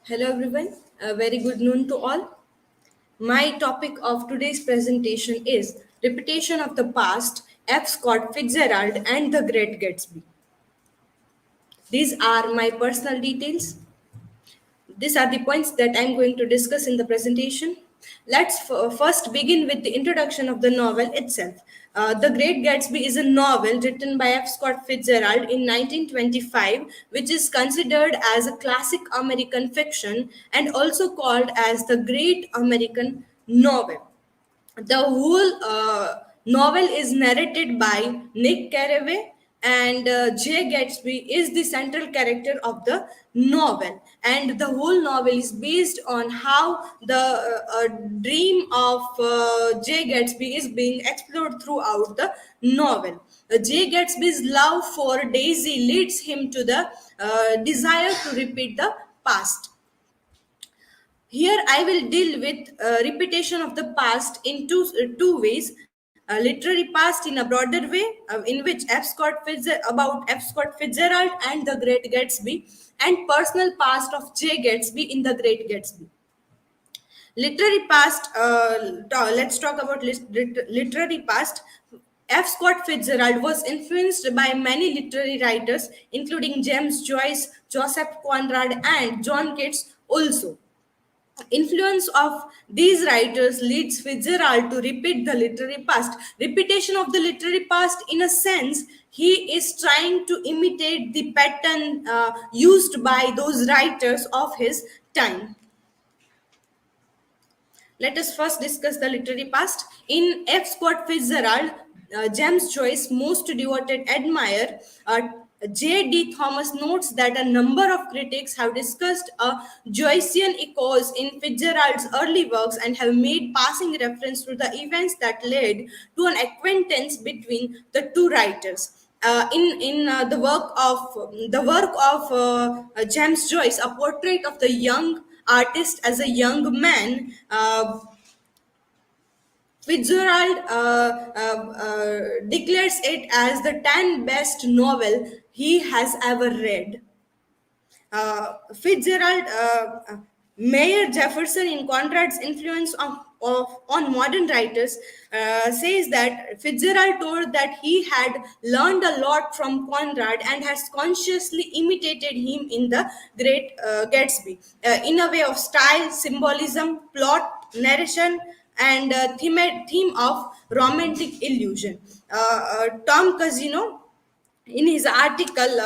Hello everyone, a very good noon to all. My topic of today's presentation is Reputation of the Past, F. Scott Fitzgerald and the Great Gatsby. These are my personal details. These are the points that I'm going to discuss in the presentation. Let's first begin with the introduction of the novel itself. The Great Gatsby is a novel written by F. Scott Fitzgerald in 1925, which is considered as a classic American fiction and also called as the Great American Novel. The whole novel is narrated by Nick Carraway, and Jay Gatsby is the central character of the novel. And the whole novel is based on how the dream of Jay Gatsby is being explored throughout the novel. Jay Gatsby's love for Daisy leads him to the desire to repeat the past. Here, I will deal with repetition of the past in two ways. Literary past in a broader way, in which about F. Scott Fitzgerald and the Great Gatsby, and personal past of J. Gatsby in the Great Gatsby. Literary past, let's talk about literary past. F. Scott Fitzgerald was influenced by many literary writers, including James Joyce, Joseph Conrad, and John Keats also. Influence of these writers leads Fitzgerald to repeat the literary past. Repetition of the literary past, in a sense, he is trying to imitate the pattern used by those writers of his time. Let us first discuss the literary past. In F. Scott Fitzgerald, James Joyce's most devoted admirer, J. D. Thomas notes that a number of critics have discussed Joycean echoes in Fitzgerald's early works and have made passing reference to the events that led to an acquaintance between the two writers. In the work of James Joyce, a portrait of the young artist as a young man. Fitzgerald declares it as the 10 best novel he has ever read. Fitzgerald, Mayor Jefferson, in Conrad's influence on modern writers, says that Fitzgerald told that he had learned a lot from Conrad and has consciously imitated him in The Great Gatsby, in a way of style, symbolism, plot, narration, and theme of romantic illusion. Tom Casino, in his article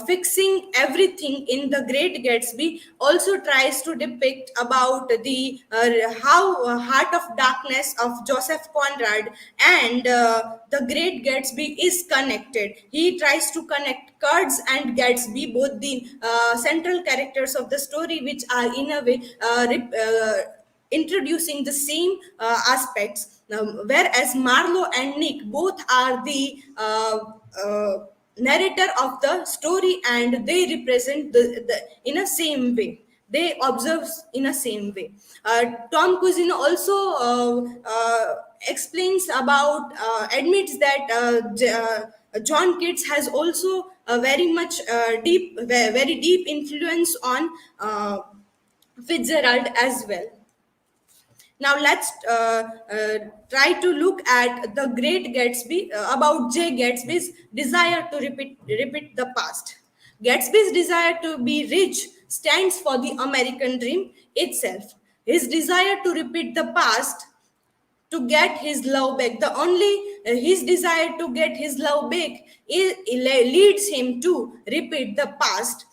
Fixing Everything in the Great Gatsby, also tries to depict about the how Heart of Darkness of Joseph Conrad and the Great Gatsby is connected. He tries to connect Kurtz and Gatsby, both the central characters of the story, which are in a way introducing the same aspects, whereas Marlowe and Nick both are the narrator of the story, and they represent the in a same way. They observe in a same way. Tom Cusino also explains about, admits that John Keats has also a very much very deep influence on Fitzgerald as well. Now let's try to look at the Great Gatsby, about Jay Gatsby's desire to repeat the past. Gatsby's desire to be rich stands for the American dream itself. His desire to repeat the past to get his love back. The only his desire to get his love back leads him to repeat the past.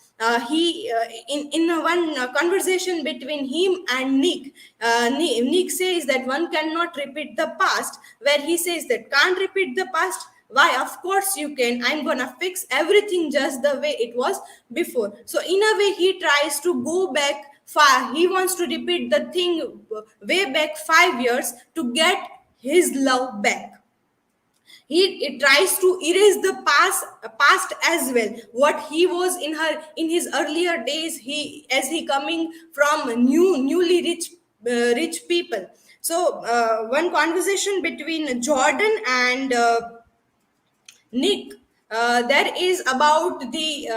He in one conversation between him and Nick, Nick says that one cannot repeat the past, where he says that can't repeat the past. Why, of course you can. I'm gonna fix everything just the way it was before. So in a way, he tries to go back far. He wants to repeat the thing way back 5 years to get his love back. He tries to erase the past as well, what he was in his earlier days, he as he coming from newly rich people. So one conversation between Jordan and Nick, there is about the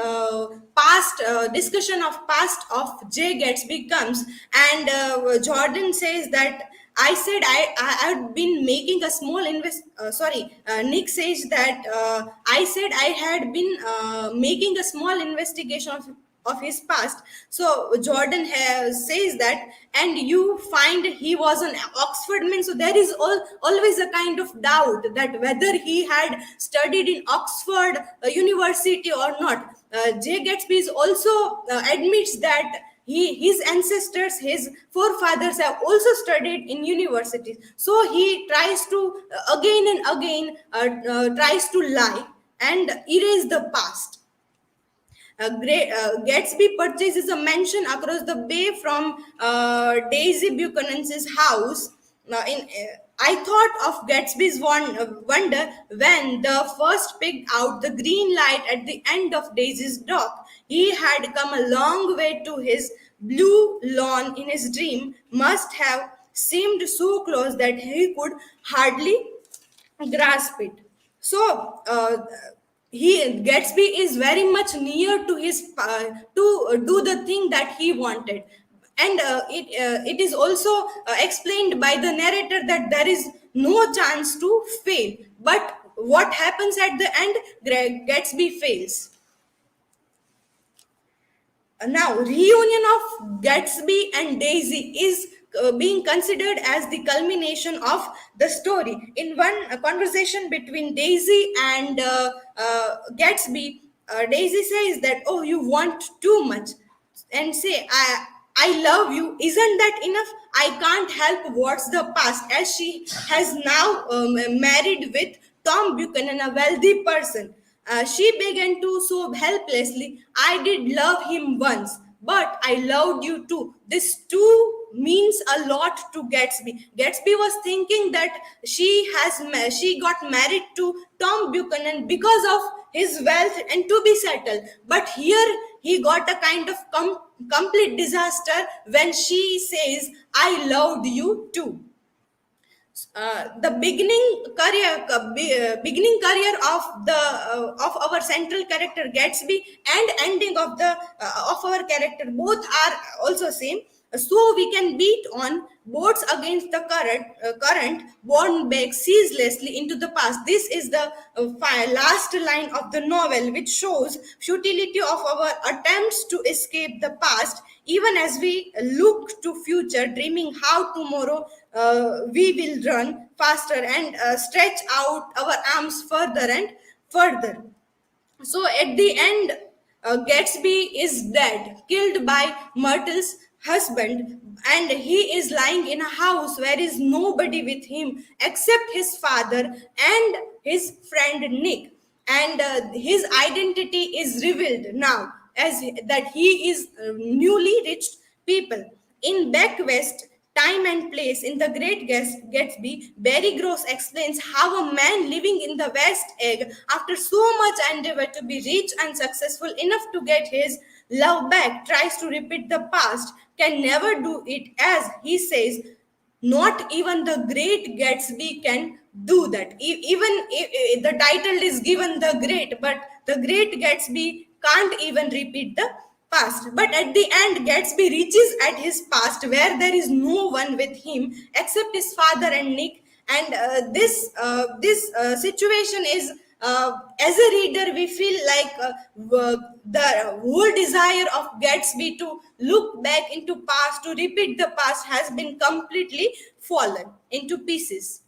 past discussion of past of Jay Gatsby comes, and Jordan says that I said I had been making a small sorry, Nick says that I said I had been making a small investigation of his past. So Jordan says that, and you find he was an Oxfordman. So there is always a kind of doubt that whether he had studied in Oxford University or not. Jay Gatsby is also admits that his ancestors, his forefathers have also studied in universities. So he tries to again and again tries to lie and erase the past. Gatsby purchases a mansion across the bay from Daisy Buchanan's house. I thought of Gatsby's wonder when the first picked out the green light at the end of Daisy's dock. He had come a long way to his blue lawn in his dream, must have seemed so close that he could hardly grasp it. So he Gatsby is very much near to his to do the thing that he wanted, and it is also explained by the narrator that there is no chance to fail. But what happens at the end? Gatsby fails. Now, reunion of Gatsby and Daisy is being considered as the culmination of the story. In one conversation between Daisy and Gatsby, Daisy says that, "Oh, you want too much," and say, I love you. Isn't that enough? I can't help what's the past, as she has now married with Tom Buchanan, a wealthy person. She began to sob helplessly. I did love him once, but I loved you too. This too means a lot to Gatsby. Gatsby was thinking that she got married to Tom Buchanan because of his wealth and to be settled. But here he got a kind of complete disaster when she says, "I loved you too." The beginning career of the of our central character Gatsby and ending of the of our character both are also same. So we can beat on boards against the current born back ceaselessly into the past. This is the last line of the novel, which shows futility of our attempts to escape the past, even as we look to future, dreaming how tomorrow we will run faster and stretch out our arms further and further. So at the end, Gatsby is dead, killed by Myrtle's husband, and he is lying in a house where is nobody with him except his father and his friend Nick. And his identity is revealed now as that he is newly rich people in back west time and place. In the Great Gatsby, Barry Gross explains how a man living in the West Egg, after so much endeavor to be rich and successful enough to get his love back, tries to repeat the past, can never do it, as he says, not even the Great Gatsby can do that. Even if the title is given the Great, but the Great Gatsby can't even repeat the past. But at the end, Gatsby reaches at his past where there is no one with him except his father and Nick. And this situation is, as a reader, we feel like the whole desire of Gatsby to look back into past, to repeat the past, has been completely fallen into pieces.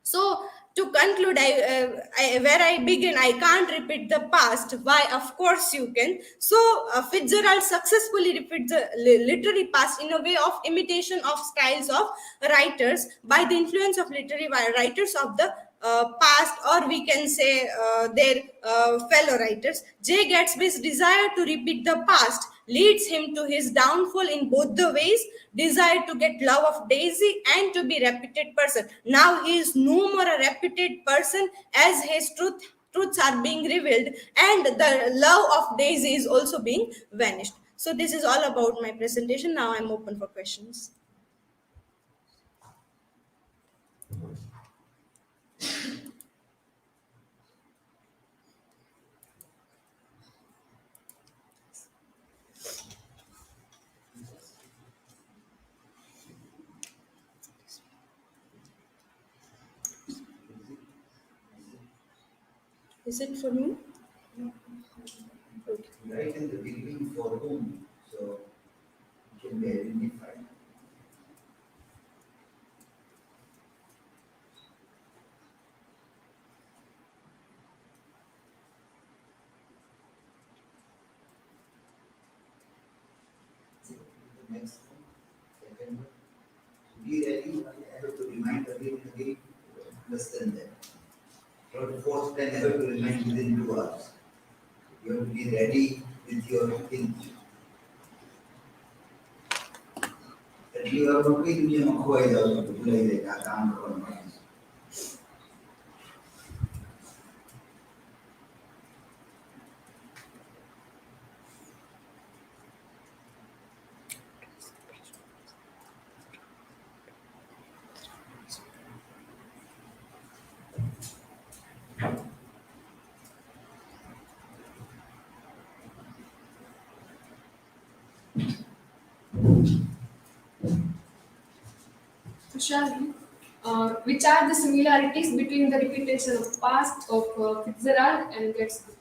So to conclude, where I begin, I can't repeat the past. Why? Of course you can. So Fitzgerald successfully repeats the literary past in a way of imitation of styles of writers by the influence of literary writers of the past, or we can say their fellow writers. Jay Gatsby's desire to repeat the past leads him to his downfall in both the ways: desire to get love of Daisy and to be reputed person. Now he is no more a reputed person, as his truths are being revealed, and the love of Daisy is also being vanished. So this is all about my presentation. Now I'm open for questions. Is it for me? Okay. Right in the beginning for whom, so it can be identified. The next one, second one. Be ready, I have to remind again and again, less than that. For the fourth time, I have to remind within 2 hours. You have to be ready with your things. At least you have to be in your khoi also to play the काम करना है. Tushari, which are the similarities between the reputation of past of Fitzgerald and Gatsby?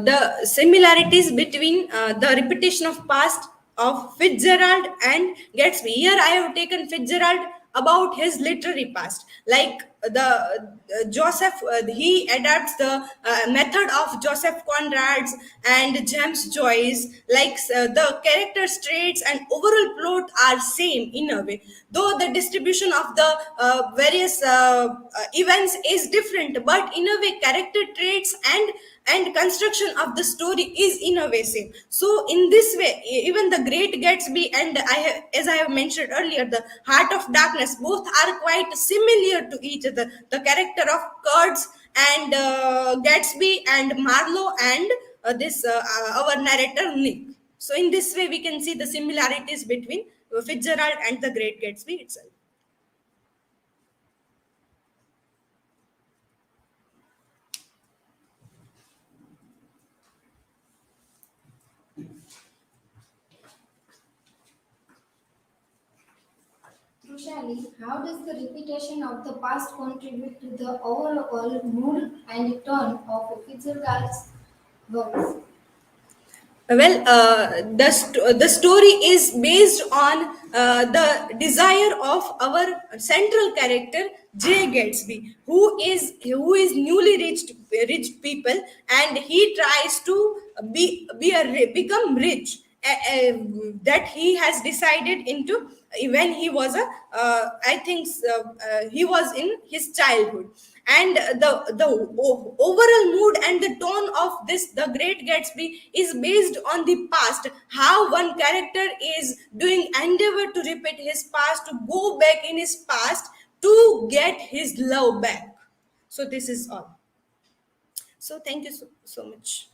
The similarities between the repetition of past of Fitzgerald and Gatsby. Here, I have taken Fitzgerald about his literary past, like the Joseph. He adapts the method of Joseph Conrad's and James Joyce. Like the character traits and overall plot are same in a way, though the distribution of the various events is different, but in a way character traits and construction of the story is in a way same. So in this way, even the Great Gatsby and as I have mentioned earlier, the Heart of Darkness, both are quite similar to each other. The character of Kurtz and Gatsby and Marlowe and this our narrator Nick. So in this way we can see the similarities between Fitzgerald and the Great Gatsby itself. Crucially, how does the repetition of the past contribute to the overall mood and tone of Fitzgerald's works? The story is based on the desire of our central character Jay Gatsby, who is newly rich people, and he tries to become rich. That he has decided into when he was a I think he was in his childhood, and the overall mood and the tone of this the Great Gatsby is based on the past, how one character is doing endeavor to repeat his past, to go back in his past to get his love back. So this is all. So thank you so much.